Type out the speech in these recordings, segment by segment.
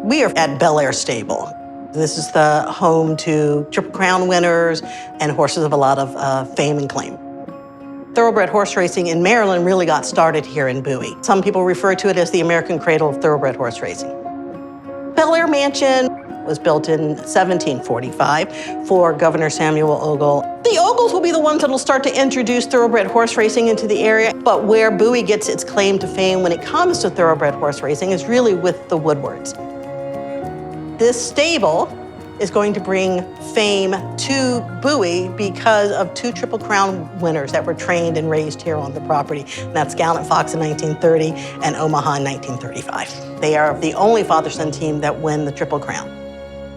We are at Belair Stable. This is the home to Triple Crown winners and horses of a lot of fame and claim. Thoroughbred horse racing in Maryland really got started here in Bowie. Some people refer to it as the American cradle of thoroughbred horse racing. Belair Mansion was built in 1745 for Governor Samuel Ogle. The Ogles will be the ones that will start to introduce thoroughbred horse racing into the area, but where Bowie gets its claim to fame when it comes to thoroughbred horse racing is really with the Woodwards. This stable is going to bring fame to Bowie because of two Triple Crown winners that were trained and raised here on the property. And that's Gallant Fox in 1930 and Omaha in 1935. They are the only father-son team that win the Triple Crown.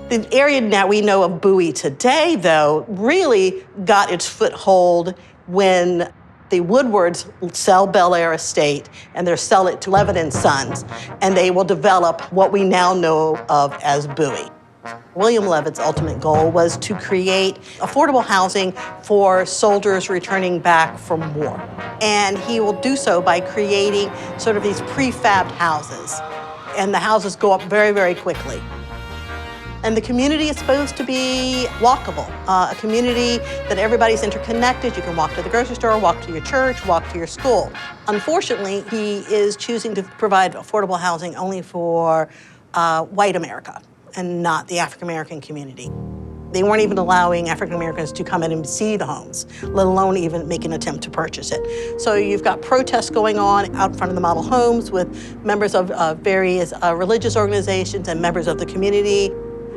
The area that we know of Bowie today, though, really got its foothold when the Woodwards sell Belair Estate, and they'll sell it to Levitt & Sons, and they will develop what we now know of as Bowie. William Levitt's ultimate goal was to create affordable housing for soldiers returning back from war. And he will do so by creating sort of these prefabbed houses. And the houses go up very, very quickly. And the community is supposed to be walkable, a community that everybody's interconnected. You can walk to the grocery store, walk to your church, walk to your school. Unfortunately, he is choosing to provide affordable housing only for white America and not the African-American community. They weren't even allowing African-Americans to come in and see the homes, let alone even make an attempt to purchase it. So you've got protests going on out front of the model homes with members of various religious organizations and members of the community,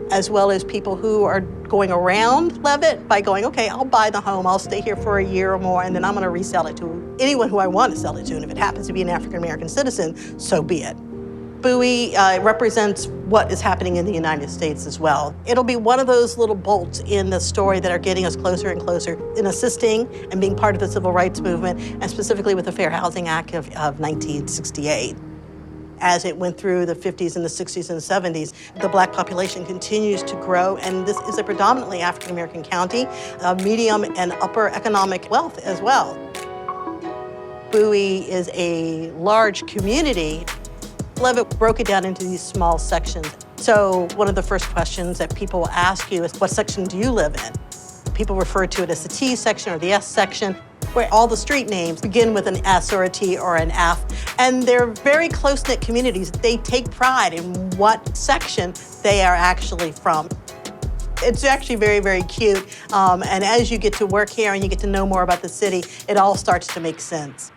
as well as people who are going around Levitt by going, okay, I'll buy the home, I'll stay here for a year or more, and then I'm gonna resell it to anyone who I want to sell it to. And if it happens to be an African-American citizen, so be it. Bowie represents what is happening in the United States as well. It'll be one of those little bolts in the story that are getting us closer and closer in assisting and being part of the civil rights movement, and specifically with the Fair Housing Act of 1968. As it went through the 50s and the 60s and 70s, the Black population continues to grow, and this is a predominantly African-American county, medium and upper economic wealth as well. Bowie is a large community. Levitt broke it down into these small sections. So one of the first questions that people will ask you is, what section do you live in? People refer to it as the T section or the S section, where all the street names begin with an S or a T or an F. And they're very close-knit communities. They take pride in what section they are actually from. It's actually very, very cute. And as you get to work here and you get to know more about the city, it all starts to make sense.